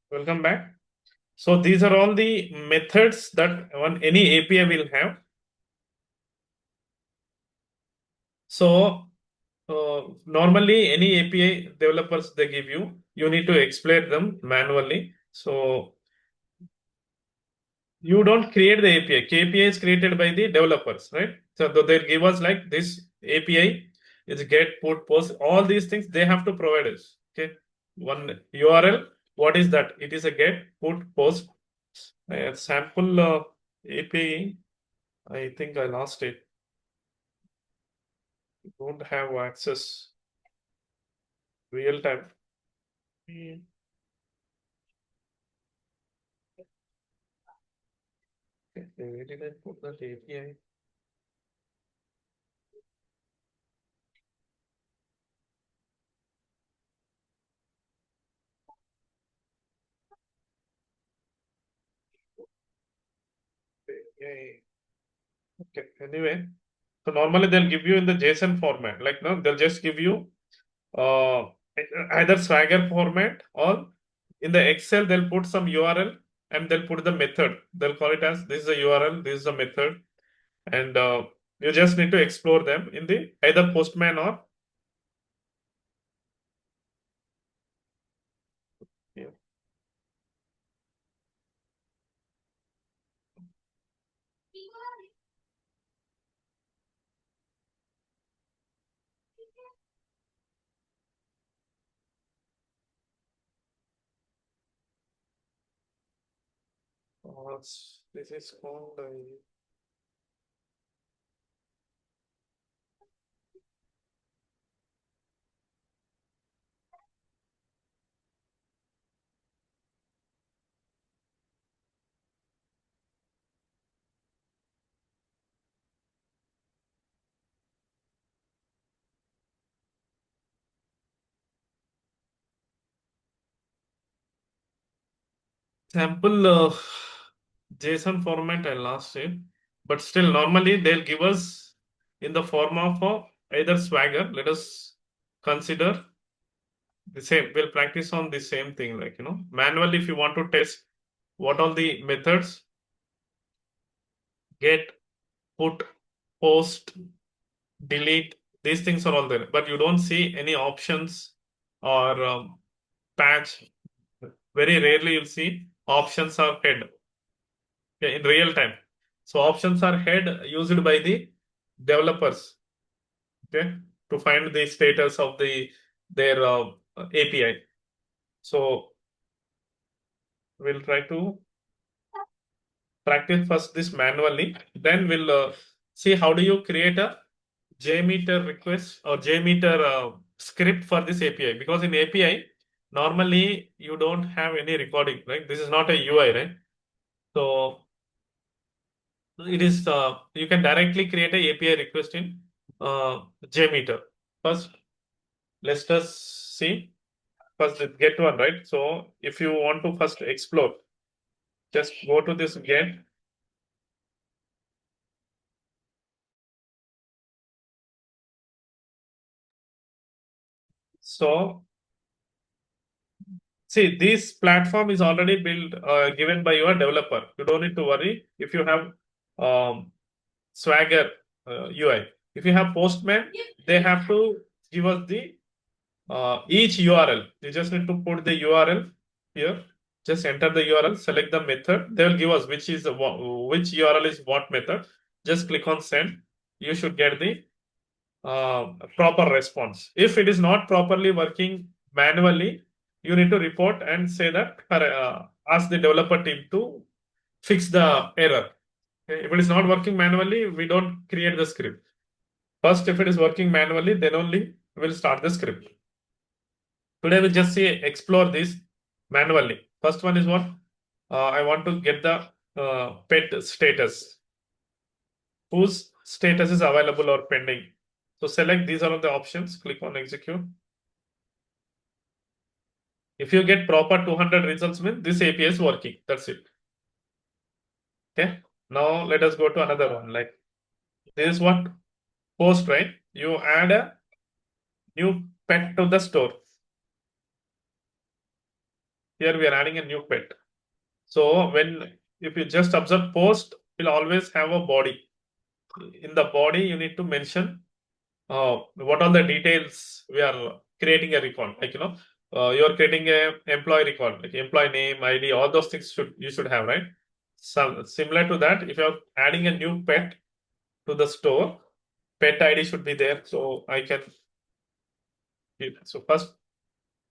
Welcome back. So these are all the methods that any API will have. So normally any API developers they give you need to explain them manually. So you don't create the API. KPI is created by the developers, right? So they give us like this API is get, put, post, all these things they have to provide us. Okay, one URL. What is that? It is a get, put, post. Sample API. I think I lost it. Don't have access real time. Okay, where did I put that API? API. Okay. Anyway, so normally they'll give you in the JSON format. Like no, they'll just give you uh either Swagger format or in the Excel they'll put some URL and they'll put the method. They'll call it as this is a URL, this is a method, and you just need to explore them in the either Postman or yeah. This is called sample JSON format. I lost it, but still normally they'll give us in the form of either Swagger. Let us consider the same. We'll practice on the same thing, like manually. If you want to test what all the methods get, put, post, delete, these things are all there, but you don't see any options or patch. Very rarely you'll see options are head. Okay, in real time. So options are head used by the developers, okay, to find the status of their API. So we'll try to practice first this manually. Then we'll see how do you create a Jmeter request or Jmeter script for this API. Because in API, normally you don't have any recording, right? This is not a UI, right? So it is you can directly create a API request in Jmeter. First, let's just see. First, get one, right? So if you want to first explore, just go to this get. So see, this platform is already built, given by your developer. You don't need to worry if you have Swagger UI. If you have Postman, they have to give us the each URL. You just need to put the URL here. Just enter the URL, select the method. They will give us which which URL is what method. Just click on send. You should get the proper response. If it is not properly working manually, you need to report and say that ask the developer team to fix the error. Okay? If it is not working manually, we don't create the script. First, if it is working manually, then only we'll start the script. Today we'll just see explore this manually. First one is what I want to get the pet status, whose status is available or pending. So select these are the options. Click on execute. If you get proper 200 results, means this API is working. That's it. Okay. Now let us go to another one. Like this is what post, right? You add a new pet to the store. Here we are adding a new pet. So if you just observe post, will always have a body. In the body, you need to mention what are the details we are creating a record. Like you are creating a employee record, like employee name, ID, all those things you should have, right? So similar to that, if you are adding a new pet to the store, pet ID should be there. So I can. So first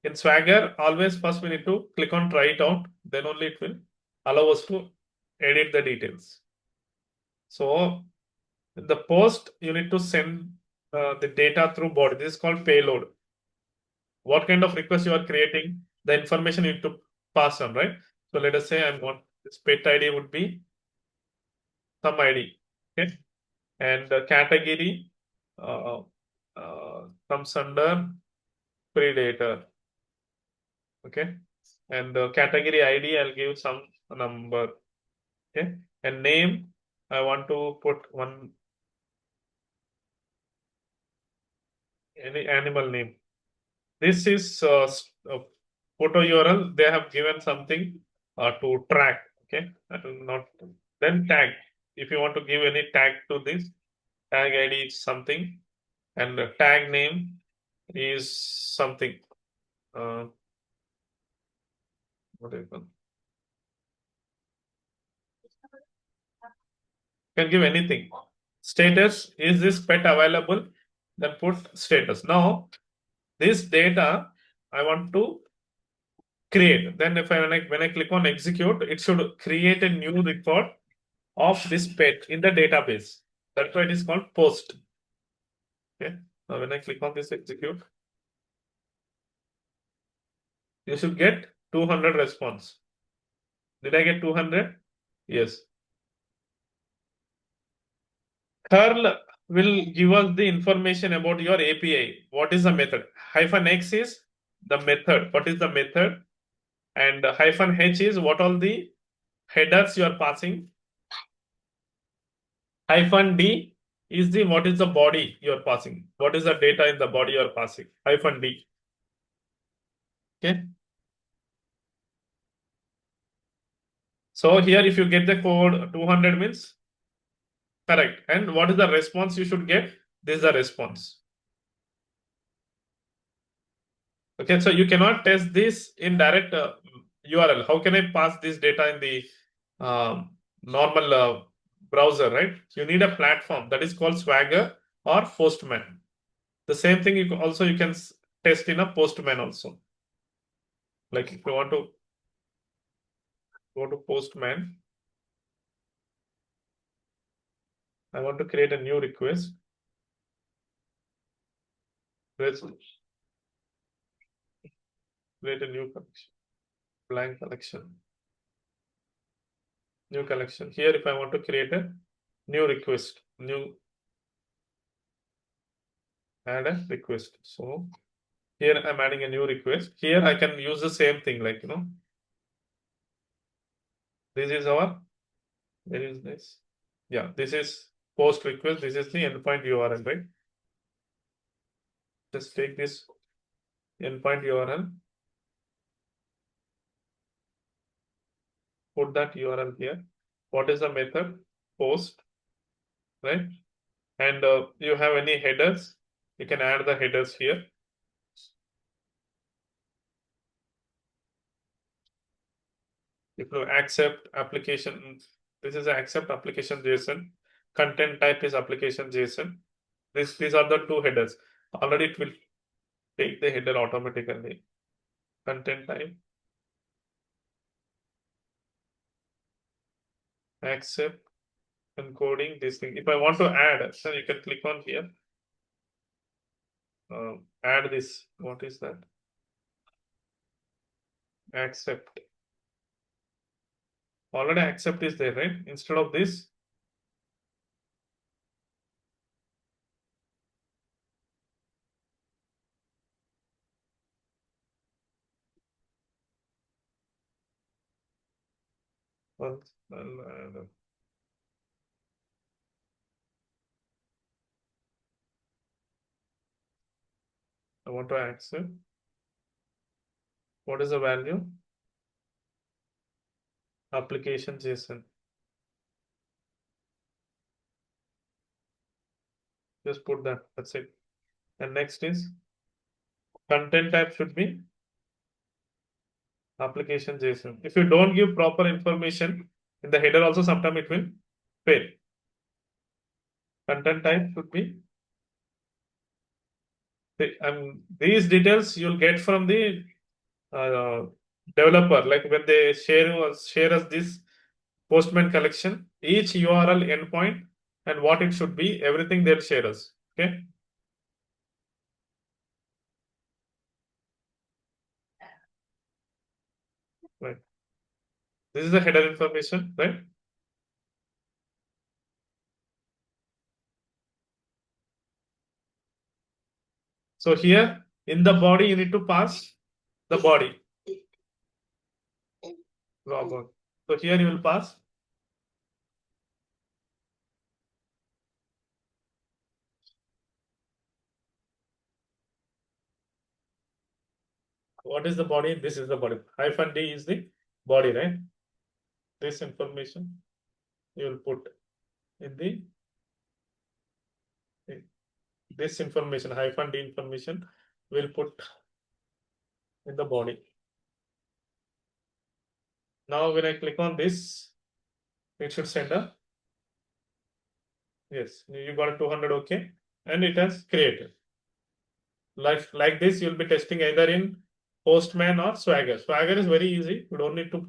in Swagger, always first we need to click on try it out. Then only it will allow us to edit the details. So in the post, you need to send the data through body. This is called payload. What kind of request you are creating, the information you need to pass on, right? So let us say I want this pet ID would be some ID, okay, and the category uh, comes under predator, okay, and the category ID I'll give some number, okay, and name I want to put one any animal name. This is photo URL. They have given something to track. Okay, that will not. Then tag. If you want to give any tag to this, tag ID is something, and the tag name is something. What is it? Can give anything. Status, is this pet available? Then put status. Now this data I want to create. Then if when I click on execute, it should create a new record of this pet in the database. That's why it is called post. Okay. Now when I click on this execute, you should get 200 response. Did I get 200? Yes. Curl will give us the information about your API. What is the method? Hyphen X is the method. What is the method? And hyphen H is what all the headers you are passing. Hyphen D is the what is the body you are passing. What is the data in the body you are passing? Hyphen D. Okay. So here, if you get the code 200 means correct. And what is the response you should get? This is the response. Okay, so you cannot test this in direct URL. How can I pass this data in the normal browser, right? You need a platform that is called Swagger or Postman. The same thing you can test in a Postman also. Like if you want to go to Postman, I want to create a new request. Let's create a new connection, blank collection. New collection. Here, if I want to create a new request, add a request. So here I'm adding a new request. Here I can use the same thing, like this is our, where is this? Yeah, this is post request. This is the endpoint URL, right? Just take this endpoint URL, put that URL here. What is the method? Post, right? And you have any headers? You can add the headers here. If you accept application, this is accept application JSON. Content type is application JSON. These are the two headers. Already it will take the header automatically. Content type, accept, encoding this thing. If I want to add, so you can click on here. Add this. What is that? Accept. Already accept is there, right? Instead of this, well, I want to accept. What is the value? application JSON. Just put that. That's it. And next is content type should be application JSON. If you don't give proper information in the header, also sometimes it will fail. Content type should be. These details you'll get from the uh, developer. Like when they share us this Postman collection, each URL endpoint and what it should be, everything they'll share us. Okay. Right. This is the header information, right? So here in the body, you need to pass the body. Logon. So here you will pass. What is the body? This is the body. Hyphen D is the body, right? This information you will put in the this information, hyphen D information will put in the body. Now when I click on this, it should send a yes, you got 200 okay, and it has created. Like this, you'll be testing either in Postman or Swagger. Swagger is very easy. You don't need to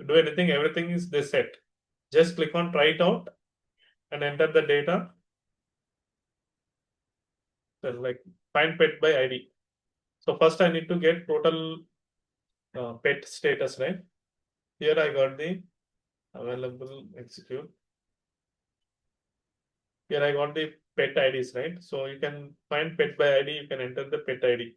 do anything. Everything is they set. Just click on try it out and enter the data. So like find pet by ID. So first I need to get total pet status, right? Here I got the available execute. Here I got the pet IDs, right? So you can find pet by ID, you can enter the pet ID.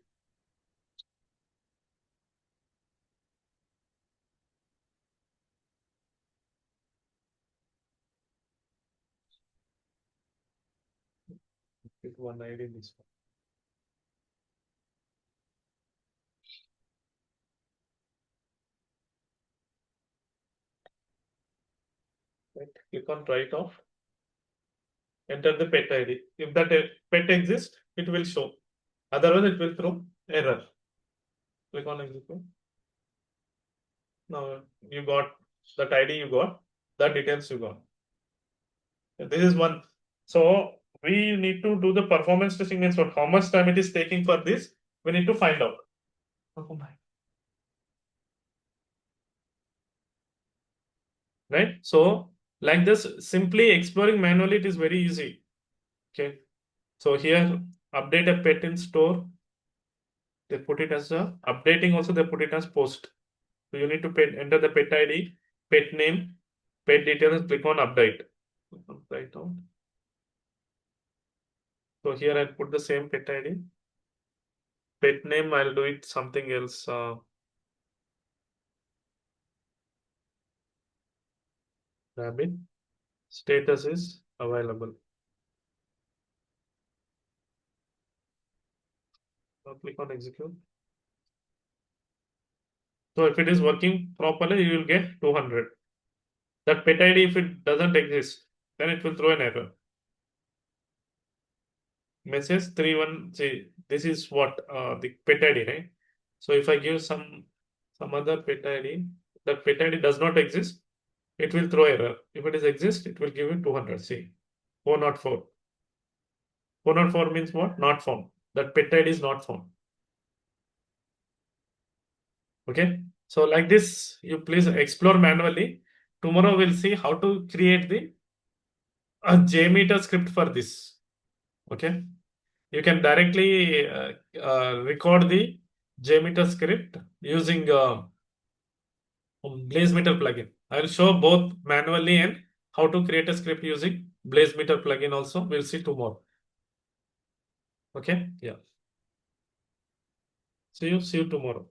Pick one ID, this one. Right. Click on try it off. Enter the pet ID. If that pet exists, it will show. Otherwise, it will throw error. Click on execute. Now you got that ID, you got the details you got. This is one. So we need to do the performance testing. Means what? How much time it is taking for this? We need to find out. Oh my. Right. So like this, simply exploring manually, it is very easy. Okay. So here, update a pet in store. They put it as a updating. Also, they put it as post. So you need to enter the pet ID, pet name, pet details. Click on update. Right on. So here I'll put the same pet ID. Pet name, I'll do it something else. Rabbit. Status is available. Now click on execute. So if it is working properly, you will get 200. That pet ID, if it doesn't exist, then it will throw an error. Message 31. See, this is what the pet ID, right? So if I give some other pet ID, that pet ID does not exist, it will throw error. If it is exist, it will give you 200. See, 404. 404 means what? Not found. That pet ID is not found. Okay. So like this, you please explore manually. Tomorrow we'll see how to create the a Jmeter script for this. Okay. You can directly record the Jmeter script using Blazemeter plugin. I will show both manually and how to create a script using Blazemeter plugin also. We'll see tomorrow. Okay. Yeah. See you tomorrow.